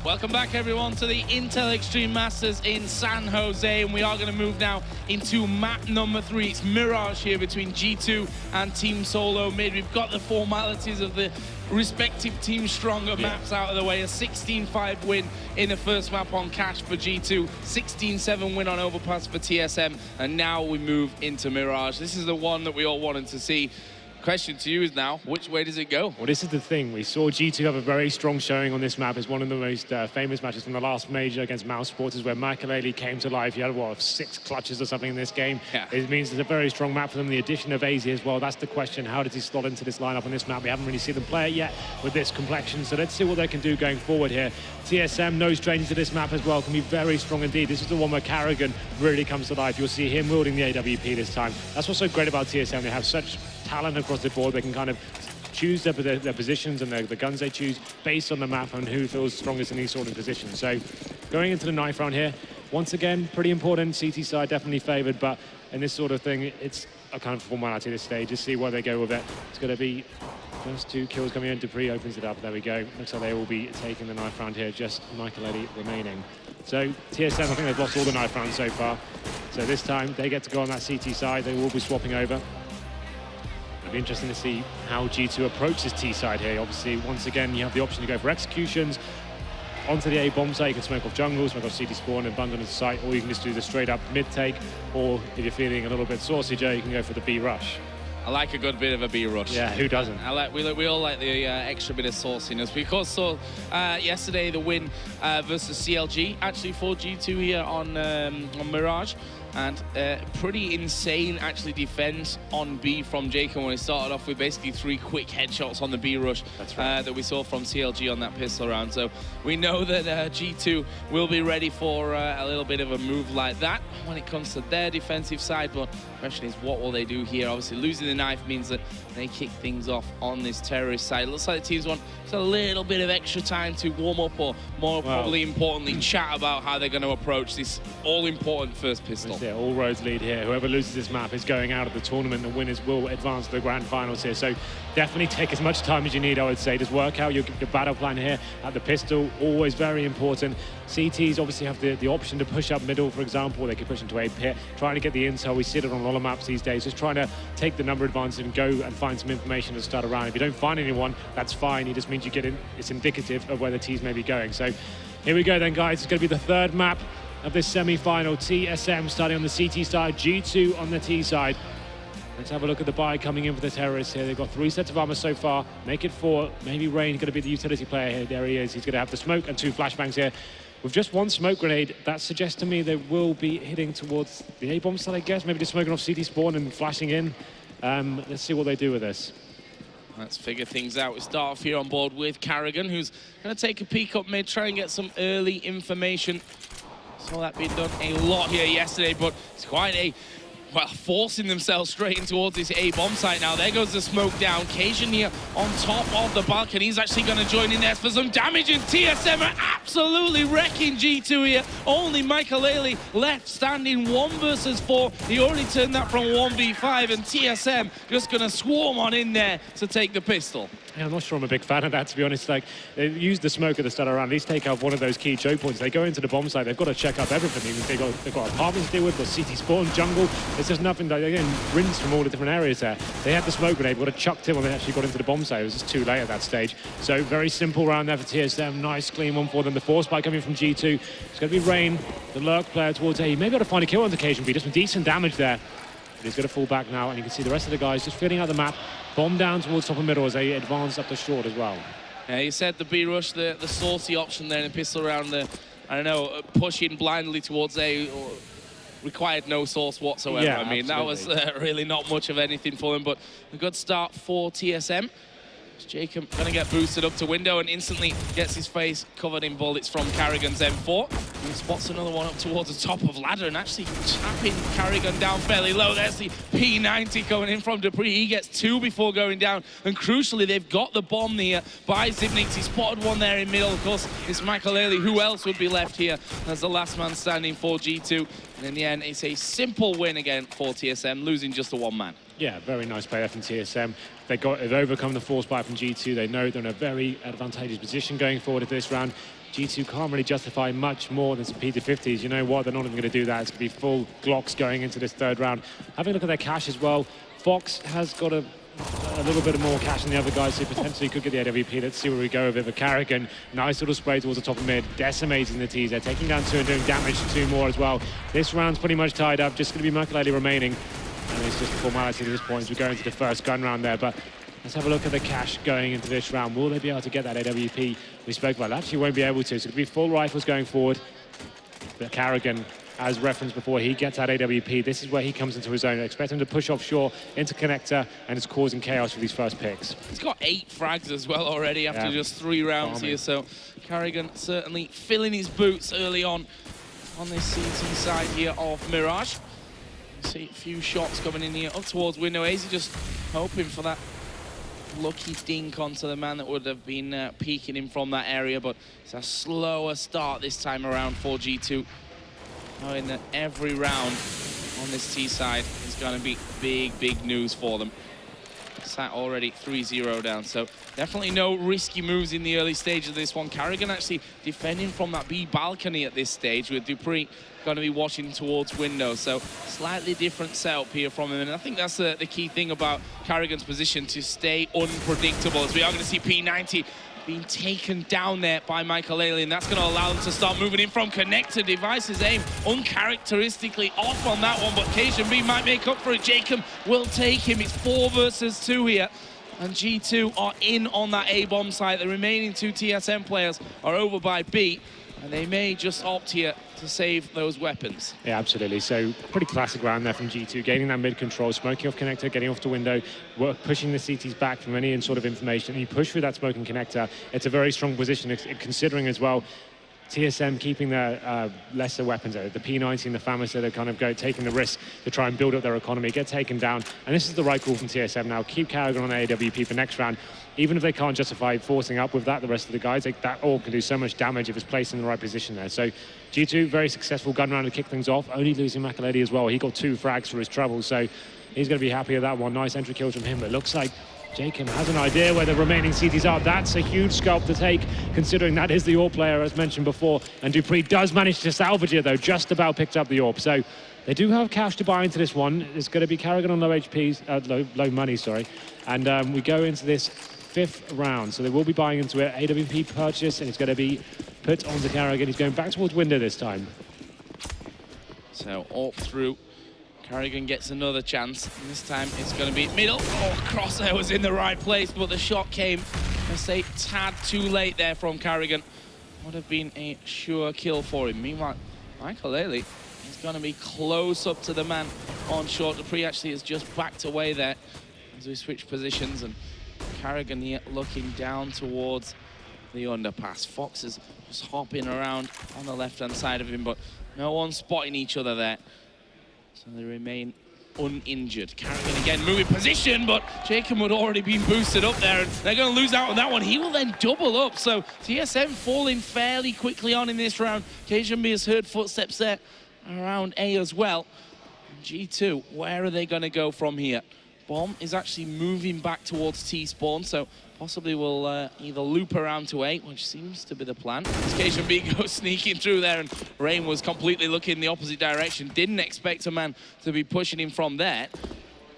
Welcome back, everyone, to the Intel Extreme Masters in San Jose, and we are going to move now into map number 3. It's Mirage here between G2 and Team Solo Mid. We've got the formalities of the respective Team Stronger maps out of the way. A 16-5 win in the first map on Cash for G2, 16-7 win on Overpass for TSM, and now we move into Mirage. This is the one that we all wanted to see. Question to you is now, which way does it go? Well, this is the thing. We saw G2 have a very strong showing on this map. It's one of the most famous matches from the last major against Mouse Sports, is where Michael came to life. He had, what, 6 clutches or something in this game. Yeah. It means it's a very strong map for them. The addition of AZ as well, that's the question. How does he slot into this lineup on this map? We haven't really seen them play it yet with this complexion, so let's see what they can do going forward here. TSM, no stranger to this map as well, can be very strong indeed. This is the one where Carrigan really comes to life. You'll see him wielding the AWP this time. That's what's so great about TSM. They have such talent across the board. They can kind of choose their positions and the guns they choose based on the map and who feels strongest in these sort of positions. So going into the knife round here, once again, pretty important. CT side definitely favoured, but in this sort of thing, it's a kind of formality at this stage. Just see where they go with it. It's going to be first 2 kills coming in. Dupree opens it up. There we go. Looks like they will be taking the knife round here. Just Michael remaining. So TSM, I think they've lost all the knife rounds so far. So this time they get to go on that CT side. They will be swapping over. It'll be interesting to see how G2 approaches T side here. Obviously, once again, you have the option to go for executions. Onto the A bomb site, you can smoke off jungle, smoke off CT spawn and bundle into site, or you can just do the straight up mid take, or if you're feeling a little bit saucy, Joe, you can go for the B rush. I like a good bit of a B rush. Yeah, who doesn't? We all like the extra bit of sauciness. We of course saw yesterday the win versus CLG, actually for G2 here on Mirage. And pretty insane, actually, defense on B from Jacob when he started off with basically 3 quick headshots on the B rush. That's right. That we saw from CLG on that pistol round. So we know that G2 will be ready for a little bit of a move like that when it comes to their defensive side. But the question is, what will they do here? Obviously, losing the knife means that they kick things off on this terrorist side. It looks like the teams want just a little bit of extra time to warm up, or more probably importantly, chat about how they're going to approach this all-important first pistol. Yeah, all roads lead here. Whoever loses this map is going out of the tournament. The winners will advance to the grand finals here. So definitely take as much time as you need, I would say. Just work out your battle plan here at the pistol. Always very important. CTs obviously have the option to push up middle, for example. They could push into A pit, trying to get the intel. We see it on a lot of maps these days. Just trying to take the number advantage and go and find some information to start around. If you don't find anyone, that's fine. It just means you get in. It's indicative of where the teams may be going. So here we go then, guys. It's going to be the 3rd map of this semi-final. TSM starting on the CT side, G2 on the T side. Let's have a look at the buy coming in for the terrorists here. They've got 3 sets of armor so far. Make it 4. Maybe Rain's going to be the utility player here. There he is. He's going to have the smoke and 2 flashbangs here. With just 1 smoke grenade, that suggests to me they will be hitting towards the A-bomb side, I guess. Maybe just smoking off CT spawn and flashing in. Let's see what they do with this. Let's figure things out. We start off here on board with Carrigan, who's going to take a peek up mid, try and get some early information. Saw that being done a lot here yesterday, but it's quite a, well, forcing themselves straight in towards this A-bomb site now. There goes the smoke down. Cajun here on top of the balcony. He's actually going to join in there for some damage, and TSM are absolutely wrecking G2 here. Only Michael left standing 1 versus 4. He already turned that from 1v5, and TSM just going to swarm on in there to take the pistol. Yeah, I'm not sure I'm a big fan of that, to be honest. Like, they use the smoke at the start around. At least take out one of those key choke points. They go into the bomb site. They've got to check up everything. They've got apartments to deal with, got CT spawn, jungle. There's just nothing that, again, rinsed from all the different areas there. They had the smoke grenade, would have chucked him when they actually got into the bomb site. It was just too late at that stage. So very simple round there for TSM. Nice, clean one for them. The force spike coming from G2. It's going to be Rain, the lurk player towards A. Maybe got to find a kill on occasion, but just some decent damage there. But he's going to fall back now, and you can see the rest of the guys just filling out the map. Bomb down towards top and middle as they advance up the short as well. Yeah, you said the B-rush, the saucy option there in the pistol round, I don't know, pushing blindly towards A, required no source whatsoever. Yeah, I mean, absolutely. that was really not much of anything for them, but a good start for TSM. Jacob going to get boosted up to window and instantly gets his face covered in bullets from Carrigan's M4. He spots another one up towards the top of ladder and actually tapping Carrigan down fairly low. There's the P90 coming in from Dupree. He gets 2 before going down. And crucially, they've got the bomb here by Zibnix. He spotted one there in middle. Of course, it's Michael. Who else would be left here as the last man standing for G2? And in the end, it's a simple win again for TSM, losing just the 1 man. Yeah, very nice play there from TSM. They've overcome the force buy from G2. They know they're in a very advantageous position going forward at this round. G2 can't really justify much more than some P250s. You know what? They're not even going to do that. It's going to be full Glocks going into this third round. Having a look at their cash as well. Fox has got a little bit more cash than the other guys, so potentially could get the AWP. Let's see where we go with it. But Carrigan, nice little spray towards the top of mid, decimating the T's. They're taking down 2 and doing damage to 2 more as well. This round's pretty much tied up. Just going to be Makaleli remaining. And it's just a formality at this point as we go into the first gun round there. But let's have a look at the cash going into this round. Will they be able to get that AWP we spoke about? They actually won't be able to. So it'll be full rifles going forward. But Carrigan, as referenced before, he gets that AWP. This is where he comes into his own. I expect him to push offshore into connector, and it's causing chaos with these first picks. He's got 8 frags as well already after just 3 rounds here. So Carrigan certainly filling his boots early on this CT side here of Mirage. See a few shots coming in here up towards window. AZ just hoping for that lucky dink onto the man that would have been peeking him from that area, but it's a slower start this time around for G2. Knowing that every round on this T side is going to be big news for them. Sat already 3-0 down, so definitely no risky moves in the early stage of this one. Carrigan actually defending from that B balcony at this stage, with Dupree going to be watching towards window, so slightly different setup here from him, and I think that's the key thing about Carrigan's position, to stay unpredictable, as we are going to see P90 being taken down there by Makaleli, and that's going to allow them to start moving in from connector. Device's aim uncharacteristically off on that one, but KSGB might make up for it. Jacob will take him. It's 4 versus 2 here, and G2 are in on that A-bomb site. The remaining 2 TSM players are over by B, and they may just opt here to save those weapons. Yeah, absolutely. So pretty classic round there from G2, gaining that mid control, smoking off connector, getting off to window, pushing the CTs back from any sort of information. And you push through that smoking connector. It's a very strong position, considering as well TSM keeping their lesser weapons, the P90 and the Famisher, they're kind of taking the risk to try and build up their economy, get taken down. And this is the right call from TSM now. Keep Carrigan on AWP for next round. Even if they can't justify forcing up with that, the rest of the guys, that all can do so much damage if it's placed in the right position there. So G2, very successful gun round to kick things off, only losing Makaleli as well. He got 2 frags for his trouble, so he's going to be happy with that one. Nice entry kills from him, but it looks like Jacob has an idea where the remaining CTs are. That's a huge scalp to take, considering that is the AWP player, as mentioned before. And Dupree does manage to salvage it, though, just about picked up the AWP. So they do have cash to buy into this one. It's going to be Carrigan on low HPs, low money, sorry. And we go into this 5th round, so they will be buying into it. AWP purchase, and it's going to be put onto Carrigan. He's going back towards window this time. So AWP through. Carrigan gets another chance, and this time it's going to be middle. Oh, Crosshair was in the right place, but the shot came, let's say, tad too late there from Carrigan. Would have been a sure kill for him. Meanwhile, Makaleli is going to be close up to the man on short. Dupree actually has just backed away there as we switch positions, and Carrigan here looking down towards the underpass. Fox is just hopping around on the left-hand side of him, but no one's spotting each other there. So they remain uninjured. Carrigan again moving position, but Jacob had already been boosted up there, and they're going to lose out on that one. He will then double up. So TSM falling fairly quickly on in this round. KSGB has heard footsteps there around A as well. G2, where are they going to go from here? Bomb is actually moving back towards T-spawn, so possibly will either loop around to A, which seems to be the plan. KSGB goes sneaking through there, and Rain was completely looking the opposite direction. Didn't expect a man to be pushing him from there.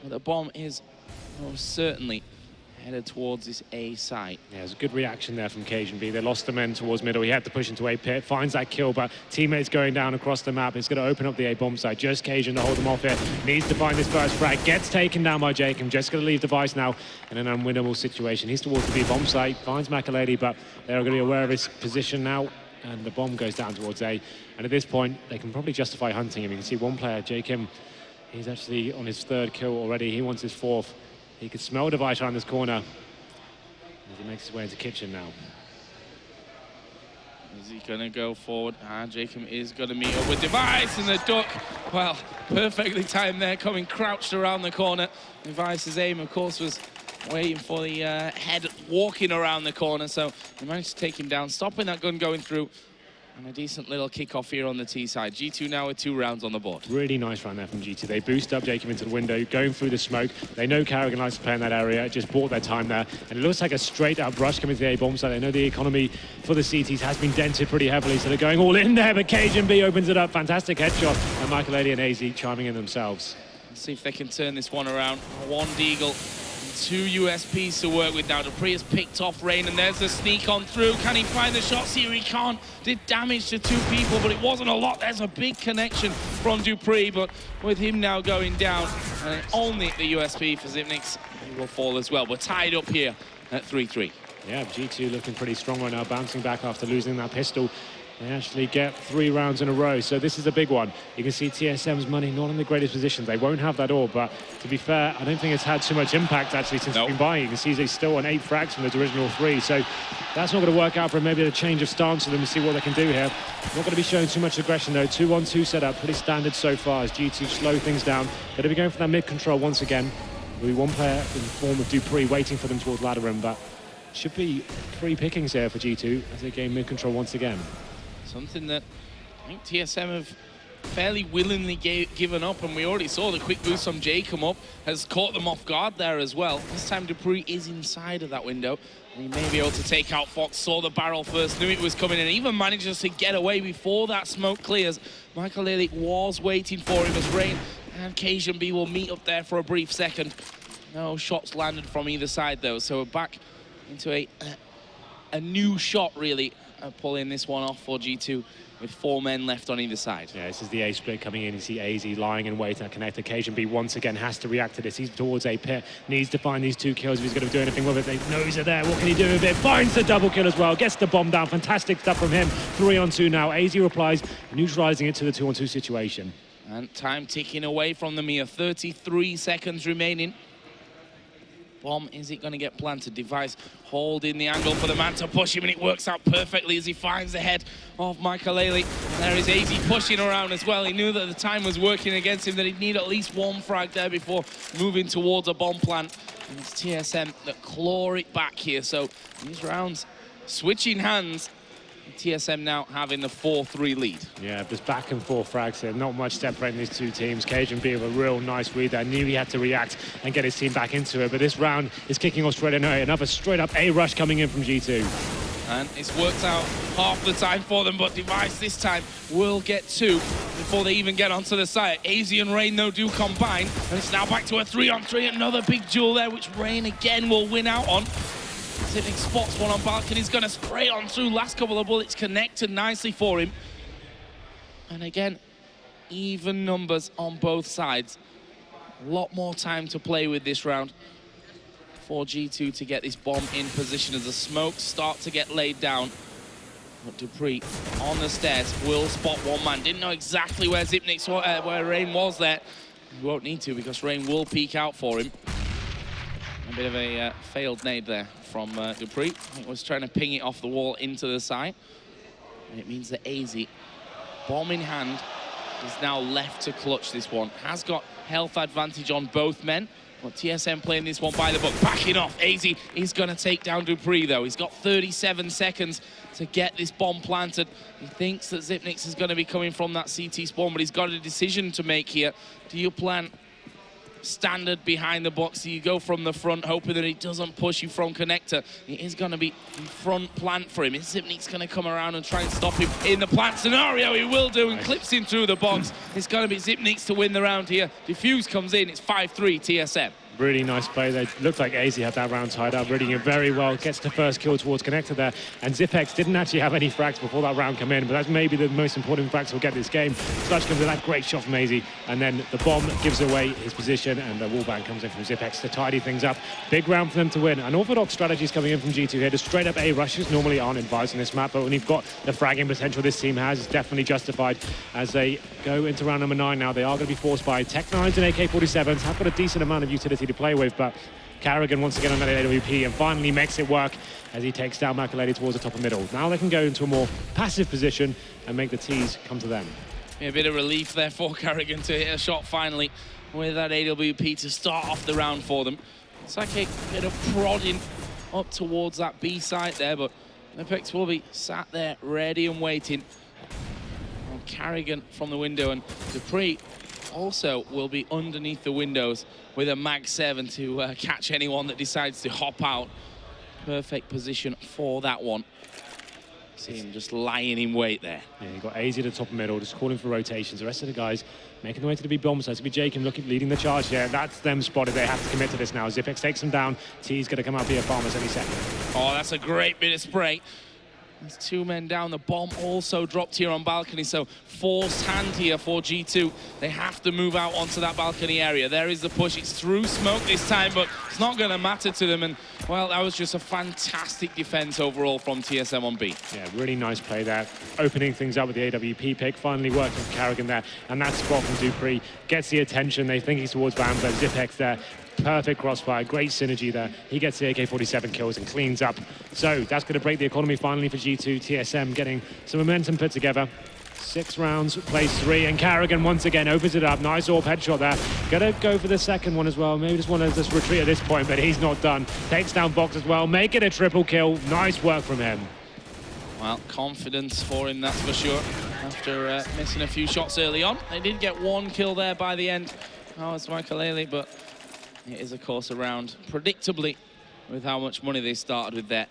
But the bomb is most certainly headed towards this A site. Yeah, there's a good reaction there from KSGB. They lost the men towards middle. He had to push into A pit, finds that kill, but teammates going down across the map. It's going to open up the A bomb site. Just KSGB to hold them off here. Needs to find this first frag. Gets taken down by Jacob. Just going to leave Device now in an unwinnable situation. He's towards the B bomb site, finds Makaleli, but they're going to be aware of his position now. And the bomb goes down towards A. And at this point, they can probably justify hunting him. You can see one player, Jacob, he's actually on his 3rd kill already. He wants his 4th. He could smell Device around this corner as he makes his way into kitchen now. Is he going to go forward? Jacob is going to meet up with Device, and the duck, well, perfectly timed there, coming crouched around the corner. Device's aim, of course, was waiting for the head walking around the corner, so he managed to take him down, stopping that gun going through. And a decent little kickoff here on the T side. G2 now with 2 rounds on the board. Really nice run there from G2. They boost up Jacob into the window, going through the smoke. They know Carrigan likes to play in that area. It just bought their time there. And it looks like a straight up rush coming to the A-bomb side. They know the economy for the CTs has been dented pretty heavily, so they're going all in there. But Cajun B opens it up. Fantastic headshot. And Michael and AZ chiming in themselves. Let's see if they can turn this one around. 1 Deagle. 2 USPs to work with now. Dupree has picked off Rain, and there's the sneak on through. Can he find the shots here? He can't. Did damage to 2 people, but it wasn't a lot. There's a big connection from Dupree, but with him now going down, and only the USP for Zipnix, he will fall as well. We're tied up here at 3-3. Yeah, G2 looking pretty strong right now, bouncing back after losing that pistol. They actually get 3 rounds in a row, so this is a big one. You can see TSM's money not in the greatest position. They won't have that all, but to be fair, I don't think it's had too much impact actually since it's been buying. You can see he's still on 8 frags from those original 3, so that's not going to work out for him. Maybe a change of stance for them to see what they can do here. Not going to be showing too much aggression though. 2-1-2 setup, pretty standard so far as G2 slow things down. They're going to be going for that mid control once again. There'll be 1 player in the form of Dupree waiting for them towards ladder rim, but should be 3 pickings here for G2 as they gain mid control once again. Something that I think TSM have fairly willingly given up, and we already saw the quick boost from Jay come up, has caught them off guard there as well. This time Dupree is inside of that window, and he may be able to take out Fox. Saw the barrel first, knew it was coming, and even manages to get away before that smoke clears. Michael Lely was waiting for him as Rain and Cajun B will meet up there for a brief second. No shots landed from either side though, so we're back into a new shot really. Pulling this one off for G2 with 4 men left on either side. Yeah, this is the A split coming in. You see AZ lying in wait and connect. Occasion B once again has to react to this. He's towards A pit, needs to find these 2 kills if he's going to do anything with it. They knows it there. What can he do with it? Finds the double kill as well. Gets the bomb down. Fantastic stuff from him. 3-on-2 now. AZ replies, neutralizing it to the 2-on-2 situation. And time ticking away from them here. 33 seconds remaining. Bomb, is it going to get planted? Device holding the angle for the man to push him, and it works out perfectly as he finds the head of Michael Lely. There is AZ pushing around as well. He knew that the time was working against him, that he'd need at least 1 frag there before moving towards a bomb plant. And it's TSM that claw it back here. So these rounds switching hands. TSM now having the 4-3 lead. Yeah, there's back and forth frags here. Not much separating these 2 teams. Cajun B with a real nice read there. Knew he had to react and get his team back into it. But this round is kicking off straight away. Another straight up A rush coming in from G2. And it's worked out half the time for them, but Device this time will get 2 before they even get onto the site. AZ and Rain, though, do combine. And it's now back to a 3-on-3. Another big duel there, which Rain again will win out on. Zipnix spots one on balcony. He's going to spray on through. Last couple of bullets connected nicely for him. And again, even numbers on both sides. A lot more time to play with this round for G2 to get this bomb in position as the smokes start to get laid down. But Dupree on the stairs will spot 1 man. Didn't know exactly where Zipnix, where Rain was there. He won't need to because Rain will peek out for him. A bit of a failed nade there from Dupree. He was trying to ping it off the wall into the side. And it means that AZ, bomb in hand, is now left to clutch this one. Has got health advantage on both men. But TSM playing this one by the book. Backing off. AZ is going to take down Dupree, though. He's got 37 seconds to get this bomb planted. He thinks that Zipnix is going to be coming from that CT spawn, but he's got a decision to make here. Do you plant standard behind the box? Do you go from the front, hoping that he doesn't push you from connector? It is going to be front plant for him. Is Zipnix going to come around and try and stop him in the plant scenario? He will do, and clips him through the box. It's going to be Zipnix to win the round here. Diffuse comes in. It's 5-3 TSM. Really nice play. They looked like AZ had that round tied up, reading it very well. Gets the first kill towards connector there. And Zipex didn't actually have any frags before that round come in, but that's maybe the most important frags we'll get this game. Sludge comes with that great shot from AZ, and then the bomb gives away his position, and the wallbang comes in from Zipex to tidy things up. Big round for them to win. Unorthodox strategies coming in from G2 here. The straight up A rushes normally aren't advised on this map, but when you've got the fragging potential this team has, it's definitely justified as they go into round number 9 now. They are going to be forced by Tech-9s and AK-47s. Have got a decent amount of utility to play with, but Carrigan once again on that AWP and finally makes it work as he takes down Makaleli towards the top of middle. Now they can go into a more passive position and make the T's come to them. Yeah, a bit of relief there for Carrigan to hit a shot finally with that AWP to start off the round for them. It's like a bit of prodding up towards that B site there, but Apex will be sat there ready and waiting. Carrigan from the window, and Dupree also will be underneath the windows with a Mag 7 to catch anyone that decides to hop out. Perfect position for that one. See him just lying in wait there. Yeah, you've got AZ at the top of middle, just calling for rotations. The rest of the guys making their way to the B bomb side. It's going to be Jacob leading the charge here. That's them spotted. They have to commit to this now. Zipex takes them down. T's going to come up here, Farmers any second. Oh, that's a great bit of spray. There's 2 men down. The bomb also dropped here on balcony, so forced hand here for G2. They have to move out onto that balcony area. There is the push. It's through smoke this time, but it's not going to matter to them. And, well, that was just a fantastic defense overall from TSM on B. Yeah, really nice play there. Opening things up with the AWP pick, finally working for Carrigan there. And that spot from Dupree gets the attention. They think he's towards Van, but Zipex there. Perfect crossfire, great synergy there. He gets the AK-47 kills and cleans up. So that's going to break the economy finally for G2. TSM getting some momentum put together. 6 rounds, plays 3, and Carrigan once again opens it up. Nice AWP headshot there. Gonna go for the second one as well. Maybe just want to just retreat at this point, but he's not done. Takes down Box as well, make it a triple kill. Nice work from him. Well, confidence for him, that's for sure. After missing a few shots early on. They did get 1 kill there by the end. Oh, it's Michael Ailey, but it is, of course, around predictably with how much money they started with that.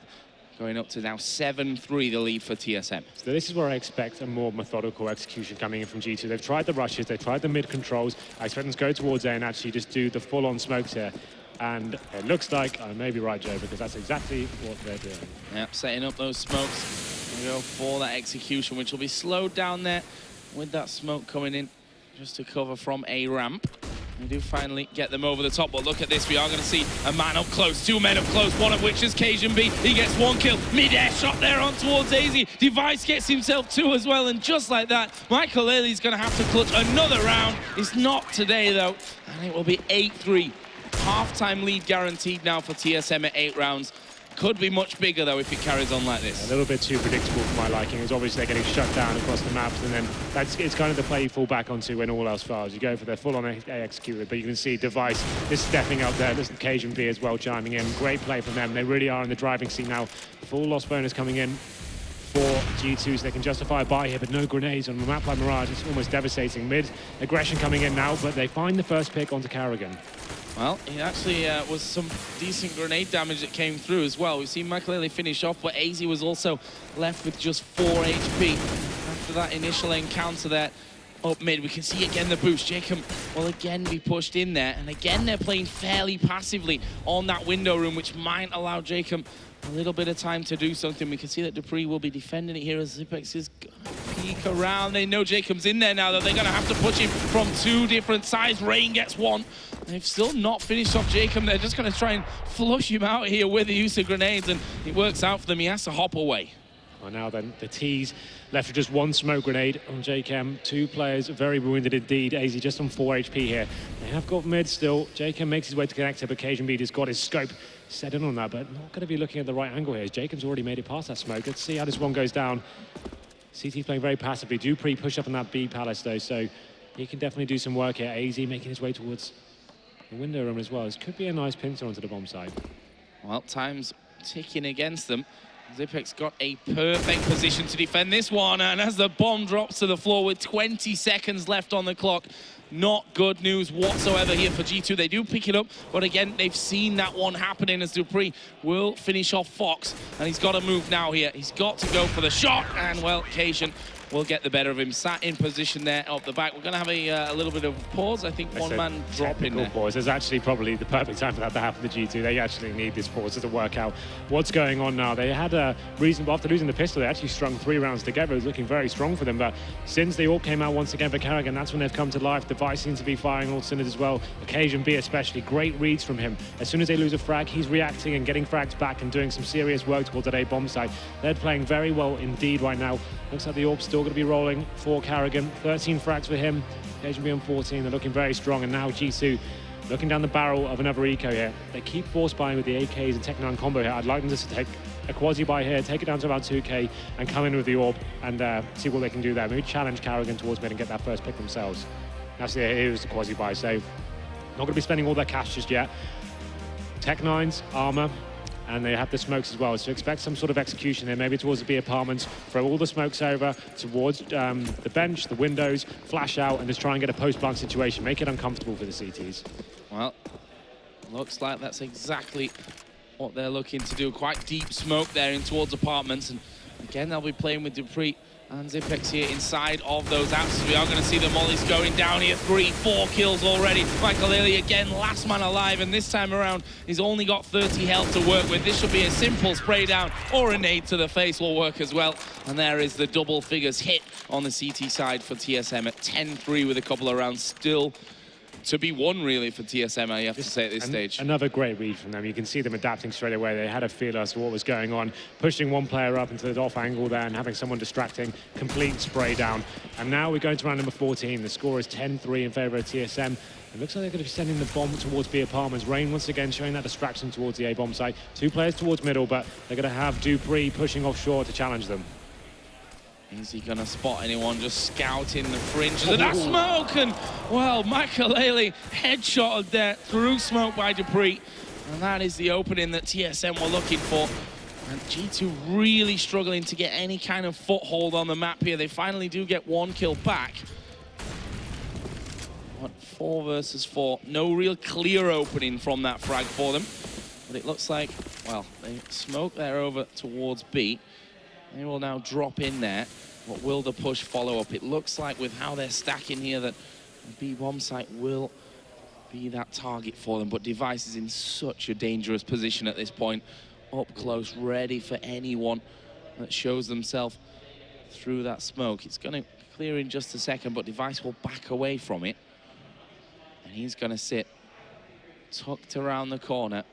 Going up to now 7-3, the lead for TSM. So this is where I expect a more methodical execution coming in from G2. They've tried the rushes, they've tried the mid controls. I expect them to go towards A and actually just do the full-on smokes here. And it looks like, I may be right, Joe, because that's exactly what they're doing. Yep, setting up those smokes. And go for that execution, which will be slowed down there with that smoke coming in just to cover from A ramp. We do finally get them over the top, but look at this. We are going to see a man up close, 2 men up close, one of which is Cajun B. He gets 1 kill. Mid-air shot there on towards AZ. Device gets himself 2 as well, and just like that, Michael Ailey's going to have to clutch another round. It's not today, though, and it will be 8-3. Half-time lead guaranteed now for TSM at 8 rounds. Could be much bigger, though, if it carries on like this. A little bit too predictable for my liking. It's obviously they're getting shut down across the maps, and then it's kind of the play you fall back onto when all else fails. You go for their full-on A executed, but you can see Device is stepping up there. Listen, Cajun B as well chiming in. Great play from them. They really are in the driving seat now. Full loss bonus coming in for G2, so they can justify a buy here, but no grenades on a map like Mirage. It's almost devastating. Mid aggression coming in now, but they find the first pick onto Carrigan. Well, it actually was some decent grenade damage that came through as well. We've seen Michael Ailey finish off, but AZ was also left with just 4 HP. After that initial encounter there up mid, we can see again the boost. Jacob will again be pushed in there, and again they're playing fairly passively on that window room, which might allow Jacob a little bit of time to do something. We can see that Dupree will be defending it here as Zipex is gonna peek around. They know Jacob's in there now, though. They're gonna have to push him from 2 different sides. Rain gets 1. They've still not finished off Jacob. They're just gonna try and flush him out here with the use of grenades, and it works out for them. He has to hop away. Well, now then, the T's left with just 1 smoke grenade on JChem. 2 players very wounded indeed. AZ just on 4 HP here. They have got mid still. JChem makes his way to connect to, but Cajun B has got his scope set in on that, but not going to be looking at the right angle here. Jacob's already made it past that smoke. Let's see how this one goes down. CT's playing very passively. Dupree push up on that B palace though, so he can definitely do some work here. AZ making his way towards the window room as well. This could be a nice pincer onto the bomb side. Well, time's ticking against them. Zipex got a perfect position to defend this one, and as the bomb drops to the floor with 20 seconds left on the clock, not good news whatsoever here for G2. They do pick it up, but again, they've seen that one happening as Dupree will finish off Fox, and he's got to move now here. He's got to go for the shot, and well, Cajun will get the better of him. Sat in position there up the back. We're going to have a little bit of pause. I think one man drop in there. Pause. It's actually probably the perfect time for that to happen to G2. They actually need this pause to work out what's going on now. They had a reason, after losing the pistol, they actually strung 3 rounds together. It was looking very strong for them, but since they all came out once again for Carrigan, that's when they've come to life. Device seems to be firing all cylinders as well. Occasion B especially, great reads from him. As soon as they lose a frag, he's reacting and getting frags back and doing some serious work towards that A bomb site. They're playing very well indeed right now. Looks like the AWP's still going to be rolling for Carrigan. 13 frags for him. Occasion B on 14. They're looking very strong, and now G2 looking down the barrel of another eco here. They keep force buying with the AKs and Tech 9 combo here. I'd like them to take a quasi buy here, take it down to about 2k, and come in with the AWP and see what they can do there. Maybe challenge Carrigan towards mid and get that first pick themselves. That's it. Here's the quasi buy. So not going to be spending all their cash just yet. Tech 9s, armor, and they have the smokes as well. So expect some sort of execution here, maybe towards the B apartments. Throw all the smokes over towards the bench, the windows, flash out, and just try and get a post-plant situation. Make it uncomfortable for the CTs. Well, looks like that's exactly what they're looking to do. Quite deep smoke there in towards apartments, and again they'll be playing with dupreeh and Zipex here inside of those houses. We are going to see the mollies going down here. 3-4 kills already. Michael again, last man alive, and this time around he's only got 30 health to work with. This should be a simple spray down, or a nade to the face will work as well. And there is the double figures hit on the CT side for TSM at 10-3 with a couple of rounds still to be won, really, for TSM, I have to say, at this stage. Another great read from them. You can see them adapting straight away. They had a feel as to what was going on, pushing one player up into the off angle there and having someone distracting, complete spray down. And now we're going to round number 14. The score is 10-3 in favor of TSM. It looks like they're going to be sending the bomb towards B apartments. Rain once again showing that distraction towards the A bomb site. 2 players towards middle, but they're going to have dupreeh pushing offshore to challenge them. Is he going to spot anyone just scouting the fringes of that smoke? And, well, Michael headshotted there through smoke by dupreeh. And that is the opening that TSM were looking for. And G2 really struggling to get any kind of foothold on the map here. They finally do get 1 kill back. What, 4 versus 4. No real clear opening from that frag for them. But it looks like, well, they smoke there over towards B. They will now drop in there. What will the push follow up? It looks like with how they're stacking here that the B bomb site will be that target for them. But Device is in such a dangerous position at this point. Up close, ready for anyone that shows themselves through that smoke. It's going to clear in just a second, but Device will back away from it. And he's going to sit tucked around the corner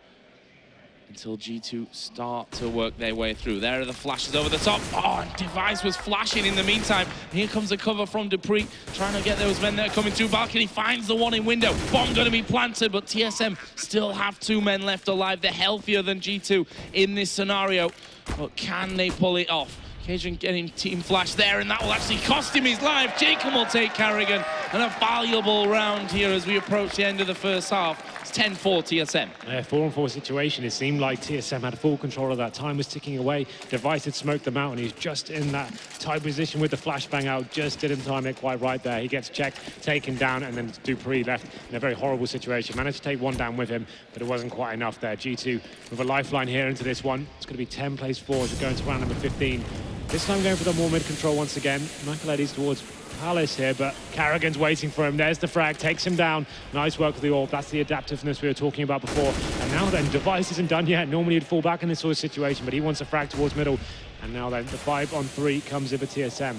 until G2 start to work their way through. There are the flashes over the top. Oh, and Device was flashing in the meantime. Here comes a cover from dupreeh, trying to get those men that are coming through balcony. Finds the one in window. Bomb going to be planted, but TSM still have 2 men left alive. They're healthier than G2 in this scenario. But can they pull it off? Cajun getting team flash there, and that will actually cost him his life. Jacob will take Carrigan, and a valuable round here as we approach the end of the first half. It's 10-4 TSM. 4-on-4 situation. It seemed like TSM had full control of that. Time was ticking away. Device had smoked them out, and he's just in that tight position with the flashbang out. Just didn't time it quite right there. He gets checked, taken down, and then dupreeh left in a very horrible situation. Managed to take 1 down with him, but it wasn't quite enough there. G2 with a lifeline here into this one. It's going to be 10 plays 4 as we go into round number 15. This time going for the more mid-control once again. Michael towards Palace here, but Carrigan's waiting for him. There's the frag, takes him down. Nice work with the AWP. That's the adaptiveness we were talking about before. And now then, Device isn't done yet. Normally he'd fall back in this sort of situation, but he wants a frag towards middle. And now then, the 5-on-3 comes in for TSM.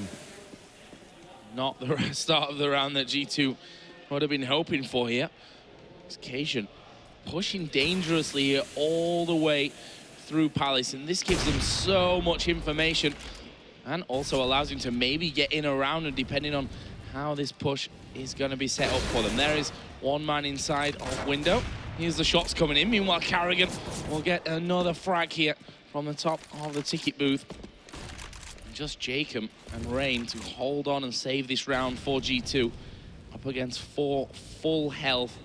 Not the start of the round that G2 would have been hoping for here. It's Cajun pushing dangerously here all the way through Palace, and this gives them so much information and also allows him to maybe get in around, and depending on how this push is going to be set up for them. There is 1 man inside of window. Here's the shots coming in. Meanwhile, Carrigan will get another frag here from the top of the ticket booth. Just Jacob and Rain to hold on and save this round for G2. Up against 4 full health,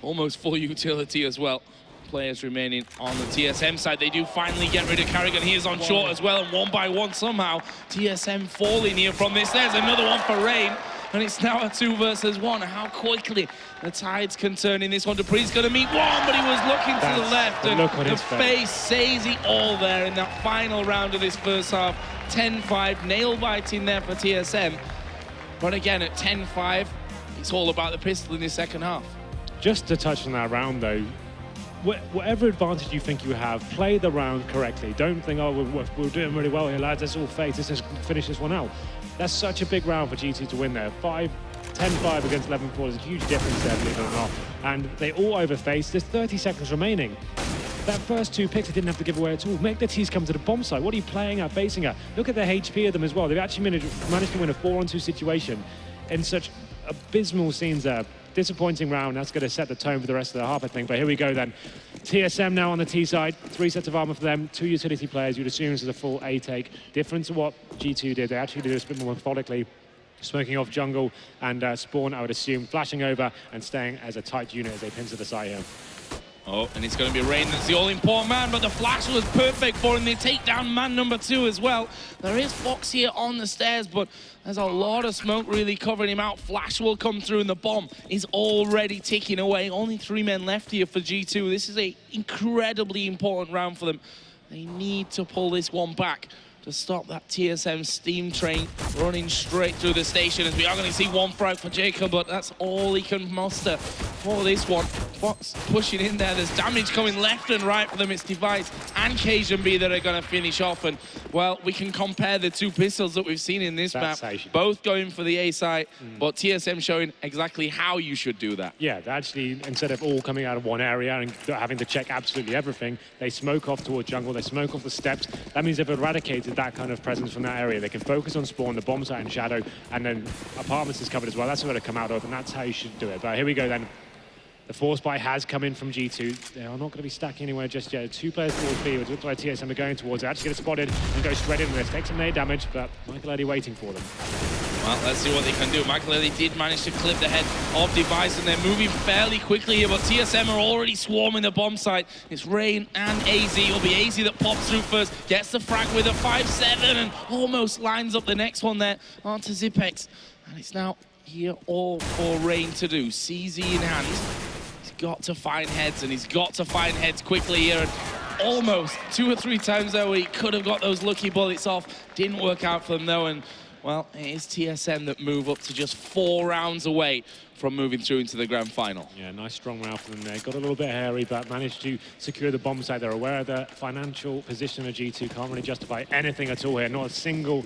almost full utility as well. Players remaining on the TSM side. They do finally get rid of Carrigan. He is on short as well, and 1 by 1 somehow. TSM falling here from this. There's another one for Rain, and it's now a 2 versus 1. How quickly the tides can turn in this one. dupreeh's going to meet 1, but he was looking to the left, and the face says it all there in that final round of this first half. 10-5, nail biting there for TSM. But again, at 10-5, it's all about the pistol in the second half. Just to touch on that round, though, whatever advantage you think you have, play the round correctly. Don't think, oh, we're doing really well here, lads. Let's all face. Let's just finish this one out. That's such a big round for G2 to win there. 10-5 against 11-4 is a huge difference there, believe it or not. And they all overface. There's 30 seconds remaining. That first 2 picks they didn't have to give away at all. Make the T's come to the bomb site. What are you playing at, facing at? Look at the HP of them as well. They've actually managed to win a 4-on-2 situation in such abysmal scenes there. Disappointing round. That's going to set the tone for the rest of the half, I think. But here we go then. TSM now on the T side. 3 sets of armor for them. 2 utility players. You'd assume this is a full A take. Different to what G2 did. They actually did this a bit more methodically. Smoking off jungle and spawn, I would assume, flashing over and staying as a tight unit as they pin to the side here. Oh, and it's going to be Rain that's the all-important man, but the flash was perfect for him. They take down man number 2 as well. There is Fox here on the stairs, but there's a lot of smoke really covering him out. Flash will come through, and the bomb is already ticking away. Only 3 men left here for G2. This is an incredibly important round for them. They need to pull this one back to stop that TSM steam train running straight through the station, as we are going to see 1 frag for Jacob, but that's all he can muster for this one. Fox pushing in there. There's damage coming left and right for them. It's Device and Cajun B that are going to finish off, and well, we can compare the 2 pistols that we've seen in this map, both going for the A site, but TSM showing exactly how you should do that. Yeah, actually, instead of all coming out of one area and having to check absolutely everything, they smoke off towards jungle, they smoke off the steps. That means they've eradicated that kind of presence from that area. They can focus on spawn, the bomb site and shadow, and then apartments is covered as well. That's where they come out of, and that's how you should do it. But here we go then. The force buy has come in from G2. They are not going to be stacking anywhere just yet. 2 players towards B, which looks like TSM are going towards it. Actually get spotted and go straight into this. Take some nade damage, but Michael Eddy waiting for them. Well, let's see what they can do. Michael Eddy did manage to clip the head of Device, and they're moving fairly quickly here, but TSM are already swarming the bomb site. It's Rain and AZ. It'll be AZ that pops through first, gets the frag with a 5-7, and almost lines up the next one there onto Zipex. And it's now here all for Rain to do. CZ in hand. He's got to find heads, and he's got to find heads quickly here. And almost 2 or 3 times though, he could have got those lucky bullets off. Didn't work out for them though, and well, it is TSM that move up to just 4 rounds away from moving through into the grand final. Yeah, nice strong round for them there. Got a little bit hairy, but managed to secure the bomb site. They're aware of the financial position of G2. Can't really justify anything at all here. Not a single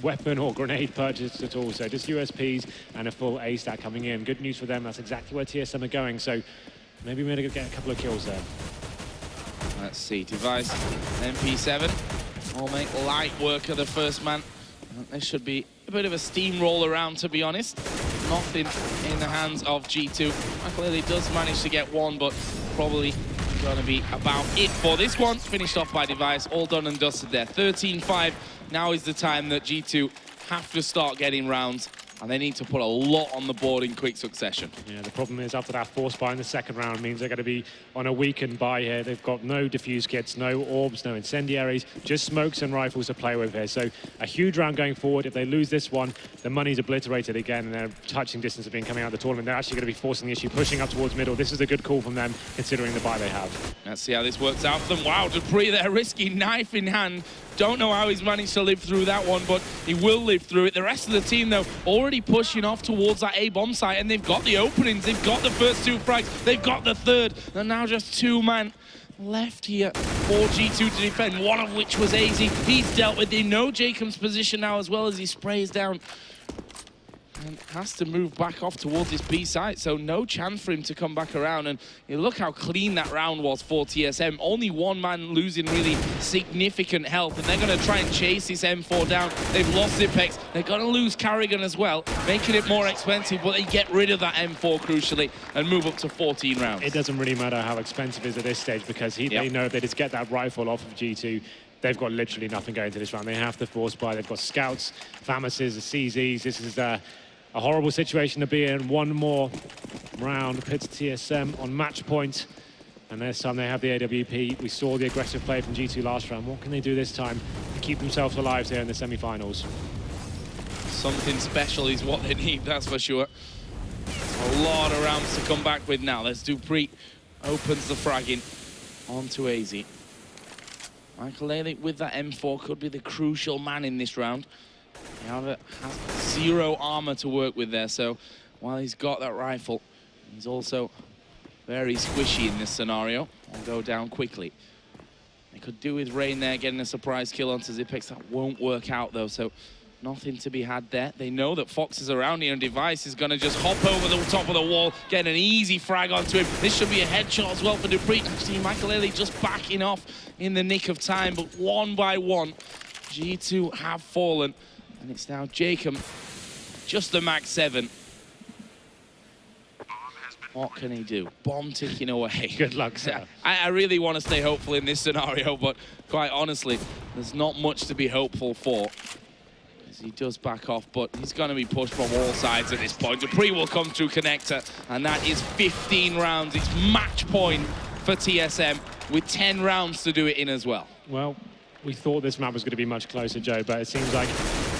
weapon or grenade purchased at all. So just USPs and a full A stack coming in. Good news for them. That's exactly where TSM are going. So maybe we're going to get a couple of kills there. Let's see. Device, MP7. Will make light work of the first man. This should be a bit of a steamroll around, to be honest. Nothing in the hands of G2. Michael Eddy does manage to get 1, but probably going to be about it for this one. Finished off by Device, all done and dusted there. 13-5. Now is the time that G2 have to start getting rounds, and they need to put a lot on the board in quick succession. Yeah, the problem is after that force buy in the second round means they're going to be on a weakened buy here. They've got no diffuse kits, no orbs, no incendiaries, just smokes and rifles to play with here. So a huge round going forward. If they lose this one, the money's obliterated again, and their touching distance of being coming out of the tournament. They're actually going to be forcing the issue, pushing up towards middle. This is a good call from them, considering the buy they have. Let's see how this works out for them. Wow, Dupree there, risky knife in hand. Don't know how he's managed to live through that one, but he will live through it. The rest of the team, though, already pushing off towards that A bomb site, and they've got the openings. They've got the first 2 frags. They've got the third. And now just 2 men left here for G2 to defend, one of which was AZ. He's dealt with. They know Jacob's position now as well as he sprays down. And has to move back off towards this B site, so no chance for him to come back around. And you look how clean that round was for TSM. Only 1 man losing really significant health, and they're going to try and chase this M4 down. They've lost Zipex. They're going to lose Carrigan as well, making it more expensive, but they get rid of that M4 crucially and move up to 14 rounds. It doesn't really matter how expensive it is at this stage, because they know if they just get that rifle off of G2, they've got literally nothing going to this round. They have to force buy. They've got scouts, FAMASes, CZs. This is a horrible situation to be in. 1 more round puts TSM on match point, and this time they have the AWP. We saw the aggressive play from G2 last round. What can they do this time to keep themselves alive here in the semi-finals? Something special is what they need, that's for sure. A lot of rounds to come back with now. Let's Dupree opens the fragging onto AZ. Michael Eddy with that M4 could be the crucial man in this round. He has 0 armor to work with there, so while he's got that rifle, he's also very squishy in this scenario. I'll go down quickly. They could do with Rain there, getting a surprise kill onto Zipex. That won't work out though, so nothing to be had there. They know that Fox is around here, and Device is going to just hop over the top of the wall, get an easy frag onto him. This should be a headshot as well for Dupree. Actually, Michael Eddy just backing off in the nick of time, but 1 by 1, G2 have fallen. And it's now Jacob, just the max 7. What can he do? Bomb ticking away. Good luck, sir. I really want to stay hopeful in this scenario, but quite honestly, there's not much to be hopeful for. As he does back off, but he's going to be pushed from all sides at this point. Dupree will come through connector, and that is 15 rounds. It's match point for TSM with 10 rounds to do it in as well. Well, we thought this map was going to be much closer, Joe, but it seems like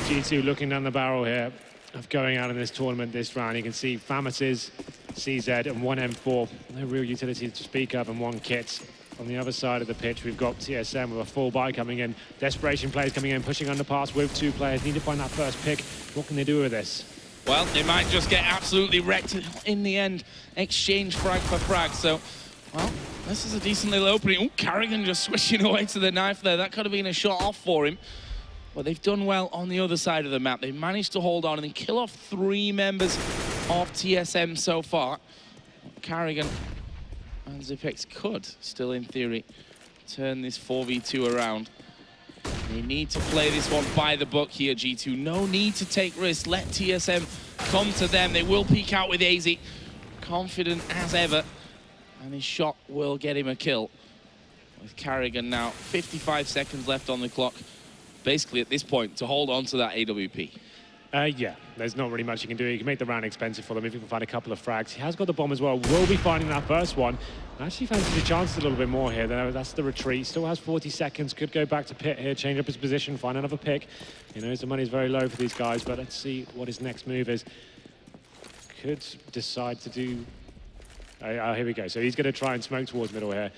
G2 looking down the barrel here of going out in this tournament this round. You can see Famas's, CZ, and one M4. No real utility to speak of, and one kit. On the other side of the pitch, we've got TSM with a full buy coming in. Desperation players coming in, pushing underpass with 2 players. Need to find that first pick. What can they do with this? Well, they might just get absolutely wrecked in the end. Exchange frag for frag. So, well, this is a decent little opening. Oh, Carrigan just switching away to the knife there. That could have been a shot off for him. But they've done well on the other side of the map. They've managed to hold on and then kill off 3 members of TSM so far. Carrigan and Zipex could still, in theory, turn this 4v2 around. They need to play this one by the book here, G2. No need to take risks. Let TSM come to them. They will peek out with AZ. Confident as ever. And his shot will get him a kill. With Carrigan now, 55 seconds left on the clock. Basically, at this point, to hold on to that AWP. Yeah, there's not really much you can do. You can make the round expensive for them if you can find a couple of frags. He has got the bomb as well. Will be finding that first one. Actually fancies the chances a little bit more here. That's the retreat. Still has 40 seconds. Could go back to pit here, change up his position, find another pick. He knows the money's very low for these guys, but let's see what his next move is. Could decide to do... here we go. So he's going to try and smoke towards middle here.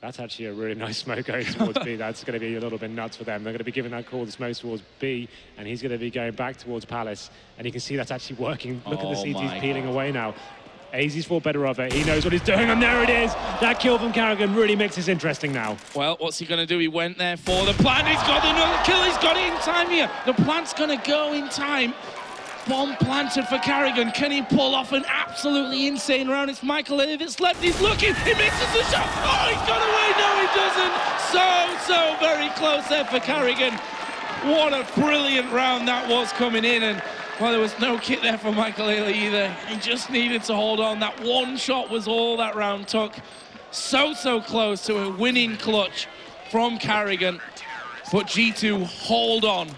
That's actually a really nice smoke going towards B. That's going to be a little bit nuts for them. They're going to be giving that call to smoke towards B, and he's going to be going back towards Palace. And you can see that's actually working. Look at the CTs peeling away now. AZ's thought better of it. He knows what he's doing, and there it is. That kill from Carrigan really makes this interesting now. Well, what's he going to do? He went there for the plant. He's got another kill. He's got it in time here. The plant's going to go in time. Bomb planted for Carrigan. Can he pull off an absolutely insane round? It's Michael that's left. He's looking. He misses the shot. Oh, he's got away. No, he doesn't. So very close there for Carrigan. What a brilliant round that was coming in. And, well, there was no kit there for Michael either. He just needed to hold on. That one shot was all that round took. So close to a winning clutch from Carrigan. But G2 hold on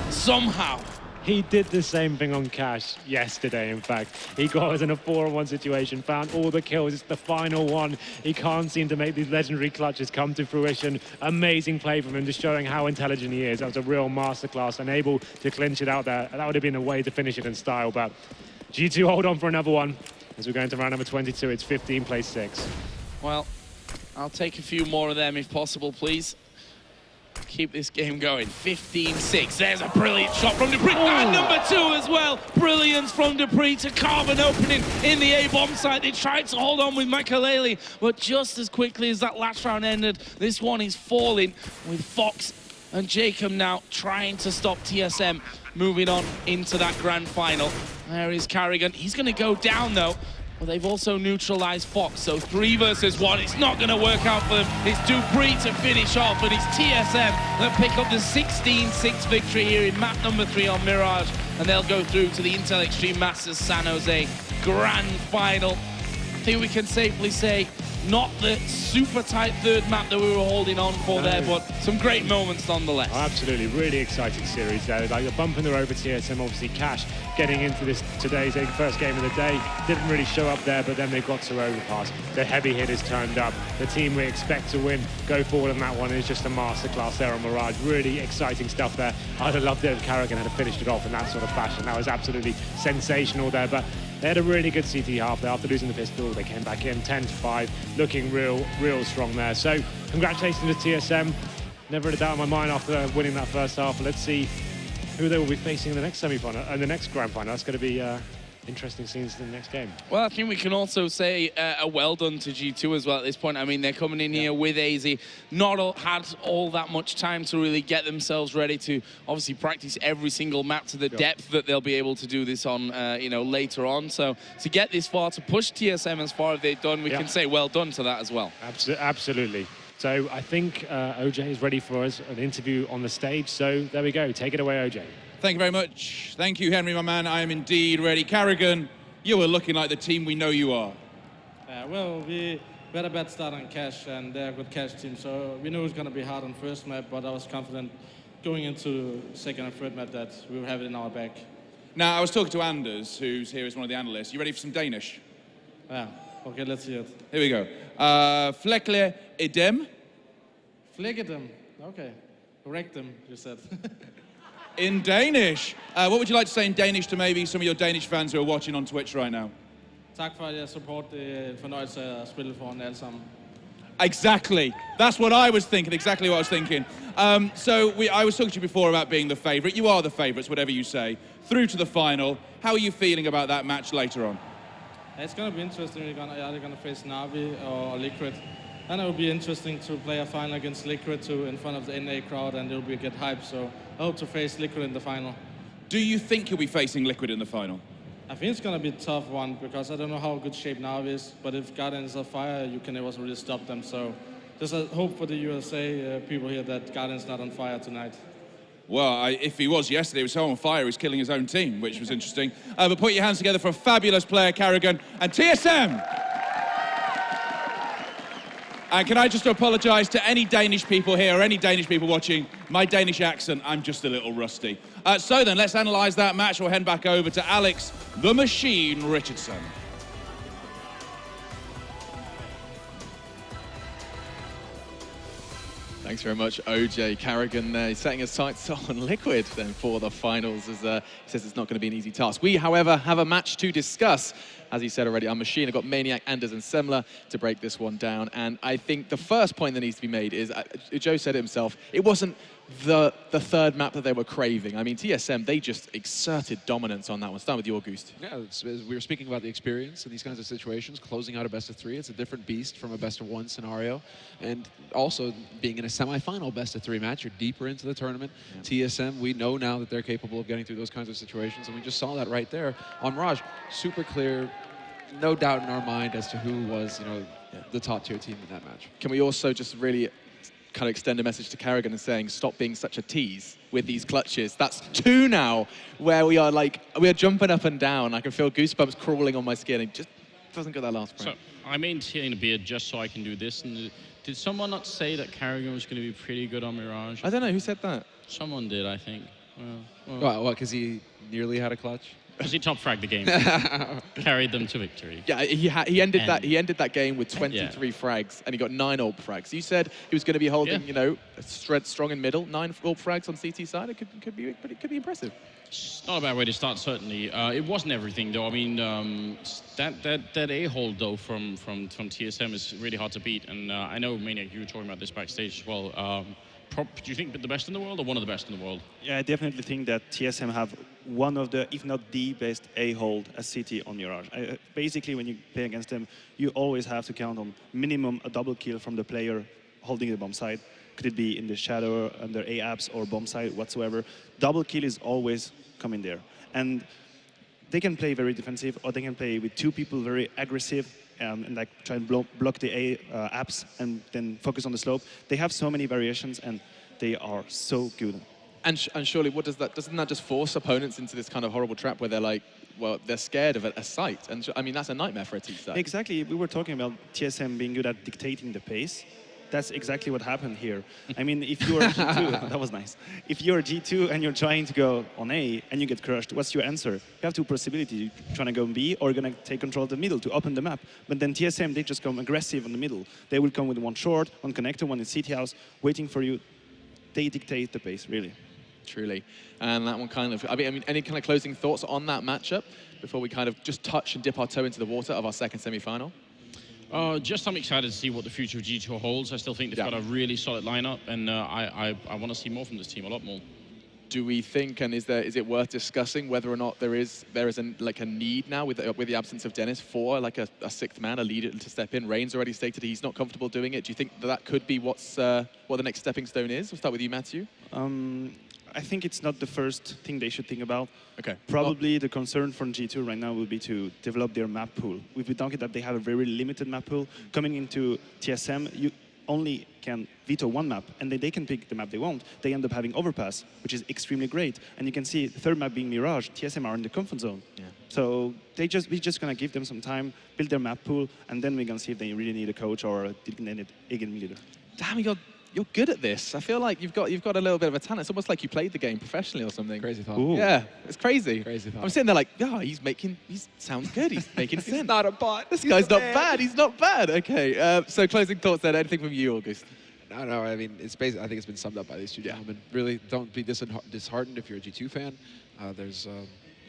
somehow. He did the same thing on Cash yesterday, in fact. He got us in a 4-on-1 situation, found all the kills. It's the final one. He can't seem to make these legendary clutches come to fruition. Amazing play from him, just showing how intelligent he is. That was a real masterclass and able to clinch it out there. That would have been a way to finish it in style, but G2 hold on for another one. As we're going to round number 22, it's 15 plays 6. Well, I'll take a few more of them if possible, please. Keep this game going. 15-6. There's a brilliant shot from Dupree. And number 2 as well. Brilliance from Dupree to carve an opening in the A-bomb site. They tried to hold on with Makalele, but just as quickly as that last round ended, this one is falling with Fox and Jacob now trying to stop TSM moving on into that grand final. There is Carrigan. He's going to go down, though. Well, they've also neutralized Fox, so 3 versus 1. It's not going to work out for them. It's Dupree to finish off, and it's TSM that pick up the 16-6 victory here in map number 3 on Mirage, and they'll go through to the Intel Extreme Masters San Jose Grand Final. I think we can safely say not the super tight third map that we were holding on for there, but some great moments nonetheless. Oh, absolutely, really exciting series there. Like a bump in the road for TSM, obviously Cash getting into this today's first game of the day. Didn't really show up there, but then they got to overpass. The heavy hitters turned up. The team we expect to win go forward on that one is just a masterclass there on Mirage. Really exciting stuff there. I'd have loved it if Carrigan had finished it off in that sort of fashion. That was absolutely sensational there, but they had a really good CT half there. After losing the pistol, they came back in 10-5, looking real strong there. So congratulations to TSM. Never had a doubt in my mind after winning that first half. Let's see who they will be facing in the next semi-final and the next grand final. That's going to be interesting scenes in the next game. Well, I think we can also say a well done to G2 as well at this point. I mean, they're coming in here with AZ, not had all that much time to really get themselves ready to obviously practice every single map to the depth that they'll be able to do this on, you know, later on. So to get this far, to push TSM as far as they've done, we can say well done to that as well. Absolutely. So I think OJ is ready for us, an interview on the stage. So there we go. Take it away, OJ. Thank you very much. Thank you, Henry, my man. I am indeed ready. Carrigan, you are looking like the team we know you are. Well, we had a bad start on Cash, and they're a good Cash team, so we knew it was going to be hard on first map, but I was confident going into second and third map that we would have it in our back. Now, I was talking to Anders, who's here as one of the analysts. You ready for some Danish? Yeah. Okay, let's hear it. Here we go. Fleckle idem. Flegedem. Okay. Correct them, you said. In Danish. What would you like to say in Danish to maybe some of your Danish fans who are watching on Twitch right now? Tak for, at jeg support. Det er en fornøjelse at spille foran alle sammen. Exactly. That's what I was thinking. Exactly what I was thinking. I was talking to you before about being the favourite. You are the favourites, whatever you say. Through to the final. How are you feeling about that match later on? It's going to be interesting. We're going to face Navi or Liquid. And it will be interesting to play a final against Liquid too in front of the NA crowd, and it'll be a good hype. So I hope to face Liquid in the final. Do you think you'll be facing Liquid in the final? I think it's going to be a tough one because I don't know how good shape Navi is, but if Guardians are fire, you can never really stop them. So just a hope for the USA people here that Guardians not on fire tonight. Well, if he was yesterday, he was so on fire, he was killing his own team, which was interesting. But put your hands together for a fabulous player, Carrigan, and TSM! And can I just apologise to any Danish people here or any Danish people watching? My Danish accent, I'm just a little rusty. So then, let's analyse that match. We'll head back over to Alex, the Machine Richardson. Thanks very much, OJ. Carrigan there setting his sights on Liquid then for the finals, as he says it's not going to be an easy task. We, however, have a match to discuss. As he said already, our Machine have got Maniac, Anders and Semler to break this one down. And I think the first point that needs to be made is, Joe said it himself, it wasn't the third map that they were craving. I mean, TSM, they just exerted dominance on that one. Start with you, August. Yeah, we were speaking about the experience in these kinds of situations, closing out a best of 3. It's a different beast from a best of 1 scenario. And also being in a semi-final best of 3 match, you're deeper into the tournament. Yeah. TSM, we know now that they're capable of getting through those kinds of situations. And we just saw that right there on Mirage. Super clear, no doubt in our mind as to who was, the top tier team in that match. Can we also just really kind of extend a message to Carrigan and saying, stop being such a tease with these clutches. That's 2 now, where we are jumping up and down. I can feel goosebumps crawling on my skin. It just doesn't get that last point. So I maintain a beard just so I can do this. And did someone not say that Carrigan was going to be pretty good on Mirage? I don't know, who said that? Someone did, I think. What, because he nearly had a clutch? Because he top fragged the game, carried them to victory. Yeah, he ended that game with 23 frags, and he got 9 AWP frags. You said he was going to be holding, strong in middle, 9 AWP frags on CT side. It could be impressive. It's not a bad way to start, certainly. It wasn't everything, though. I mean, that A-hold, though, from TSM is really hard to beat. And I know, Maniac, you were talking about this backstage as well. Do you think the best in the world or one of the best in the world? Yeah, I definitely think that TSM have one of the, if not the best A-hold as CT on Mirage. Basically, when you play against them, you always have to count on minimum a double kill from the player holding the bomb side. Could it be in the shadow, under A-apps or bomb side whatsoever. Double kill is always coming there. And they can play very defensive, or they can play with 2 people very aggressive, and like try and block the apps and then focus on the slope. They have so many variations, and they are so good. And surely, doesn't that just force opponents into this kind of horrible trap where they're like, well, they're scared of a sight? And I mean, that's a nightmare for a team side. Exactly. We were talking about TSM being good at dictating the pace. That's exactly what happened here. I mean, if you're G2, that was nice. If you're G2 and you're trying to go on A and you get crushed, what's your answer? You have 2 possibilities. You're trying to go on B, or you're going to take control of the middle to open the map. But then TSM, they just come aggressive on the middle. They will come with 1 short, 1 connector, 1 in CT house, waiting for you. They dictate the pace, really. Truly. And that one kind of, I mean, any kind of closing thoughts on that matchup before we kind of just touch and dip our toe into the water of our second semi-final? Just I'm excited to see what the future of G2 holds. I still think they've got a really solid lineup, and I want to see more from this team, a lot more. Do we think, and is it worth discussing whether or not there is a need now with the absence of Dennis for like a 6th man, a leader to step in? Reigns already stated he's not comfortable doing it. Do you think that could be what the next stepping stone is? We'll start with you, Matthew. I think it's not the first thing they should think about. Okay. Probably the concern from G2 right now would be to develop their map pool. We've been talking that they have a very limited map pool. Coming into TSM, you only can veto 1 map, and they can pick the map they want. They end up having Overpass, which is extremely great. And you can see the 3rd map being Mirage. TSM are in the comfort zone. Yeah. So we're just going to give them some time, build their map pool, and then we're going to see if they really need a coach or a designated IEM leader. Damn, you got you're good at this. I feel like you've got a little bit of a talent. It's almost like you played the game professionally or something. Crazy thought. Ooh. Yeah, it's crazy. Crazy thought. I'm sitting there like, yeah, he sounds good. He's making sense. He's not a bot. This guy's not bad. He's not bad. Okay. So closing thoughts then. Anything from you, August? No, I mean, it's basically, I think it's been summed up by these two gentlemen. Really, don't be disheartened if you're a G2 fan.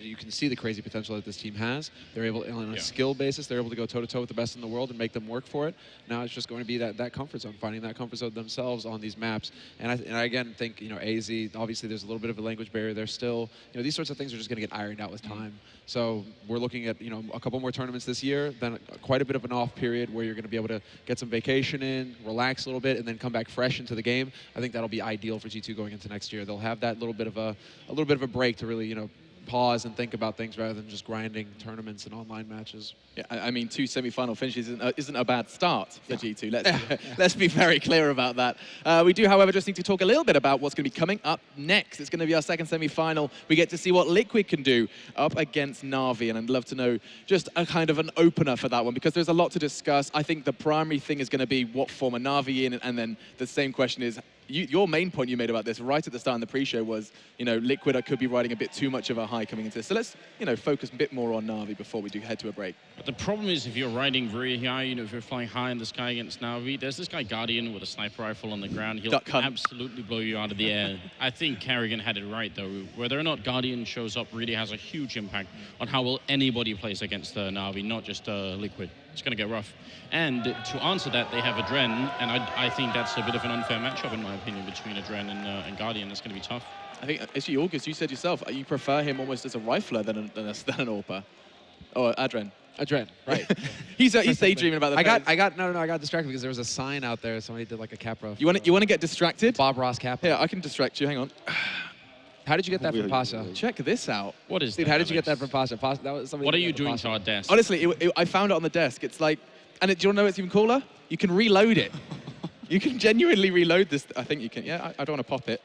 You can see the crazy potential that this team has. They're able, on a skill basis, they're able to go toe-to-toe with the best in the world and make them work for it. Now it's just going to be that comfort zone, finding that comfort zone themselves on these maps. And I again think, AZ, obviously there's a little bit of a language barrier. There's still, these sorts of things are just going to get ironed out with time. So we're looking at, a couple more tournaments this year, then quite a bit of an off period where you're going to be able to get some vacation in, relax a little bit, and then come back fresh into the game. I think that'll be ideal for G2 going into next year. They'll have that little bit of a break to really, pause and think about things rather than just grinding tournaments and online matches. Yeah, I mean, 2 semi-final finishes isn't a bad start for G2. Let's be very clear about that. We do, however, just need to talk a little bit about what's going to be coming up next. It's going to be our second semi-final. We get to see what Liquid can do up against Na'Vi, and I'd love to know just a kind of an opener for that one, because there's a lot to discuss. I think the primary thing is going to be what form are Na'Vi in, and then the same question is, your main point you made about this right at the start in the pre-show was, Liquid could be riding a bit too much of a high coming into this. So let's, focus a bit more on Na'Vi before we do head to a break. But the problem is if you're riding very high, if you're flying high in the sky against Na'Vi, there's this guy Guardian with a sniper rifle on the ground. He'll absolutely blow you out of the air. I think Carrigan had it right, though. Whether or not Guardian shows up really has a huge impact on how well anybody plays against Na'Vi, not just Liquid. It's going to get rough. And to answer that, they have Adren, and I think that's a bit of an unfair matchup, in my opinion, between Adren and Guardian. It's going to be tough. I think, actually, August, you said yourself, you prefer him almost as a rifler than an AWPer. Or Adren. Adren, right. he's daydreaming about the I got distracted because there was a sign out there. Somebody did like a Capra. You want to get distracted? Bob Ross Capra. Yeah, I can distract you. Hang on. How did you get that from Pasha? Check this out. What is Dude, that, how did you get that Alex? from Pasha? That was What are you doing to our desk? Honestly, I found it on the desk. It's like, and do you want to know what's even cooler? You can reload it. You can genuinely reload this. I think you can. Yeah, I don't want to pop it.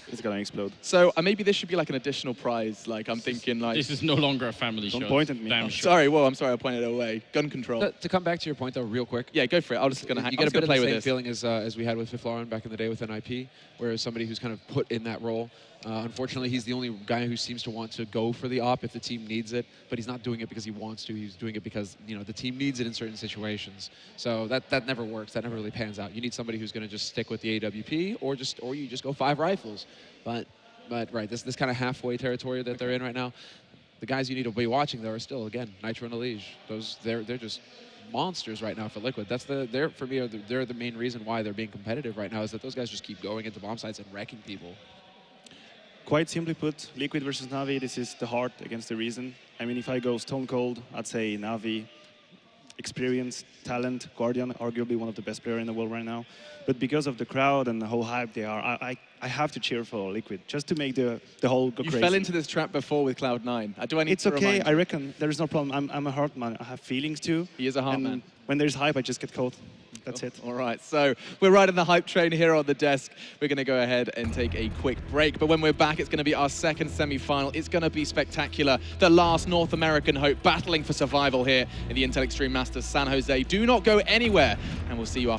It's gonna explode. So maybe this should be like an additional prize. Like I'm thinking like. This is no longer a family show. Don't point at me. Damn Oh, sure. Sorry, I'm sorry. I pointed it away. Gun control. To come back to your point though, real quick. Yeah, go for it. I'm just gonna. You get a bit of the same feeling as we had with Fiflauren back in the day with NIP, where somebody who's kind of put in that role. Unfortunately, he's the only guy who seems to want to go for the op if the team needs it, but he's not doing it because he wants to. He's doing it because the team needs it in certain situations. So that never works. That never really pans out. You need somebody who's going to just stick with the AWP, or you just go 5 rifles. But right, this kind of halfway territory that they're in right now. The guys you need to be watching though are still again Nitro and Elige. They're just monsters right now for Liquid. For me, they're the main reason why they're being competitive right now, is that those guys just keep going into bomb sites and wrecking people. Quite simply put, Liquid versus Na'Vi, this is the heart against the reason. I mean, if I go stone cold, I'd say Na'Vi, experience, talent, Guardian, arguably one of the best players in the world right now. But because of the crowd and the whole hype they are, I have to cheer for Liquid, just to make the whole go crazy. You fell into this trap before with Cloud9. Do I need It's to okay, remind you? I reckon. There's no problem. I'm a heart man. I have feelings too. He is a heart man. When there's hype, I just get caught. That's it. All right, so we're riding the hype train here on the desk. We're going to go ahead and take a quick break. But when we're back, it's going to be our second semi-final. It's going to be spectacular. The last North American hope battling for survival here in the Intel Extreme Masters San Jose. Do not go anywhere, and we'll see you after.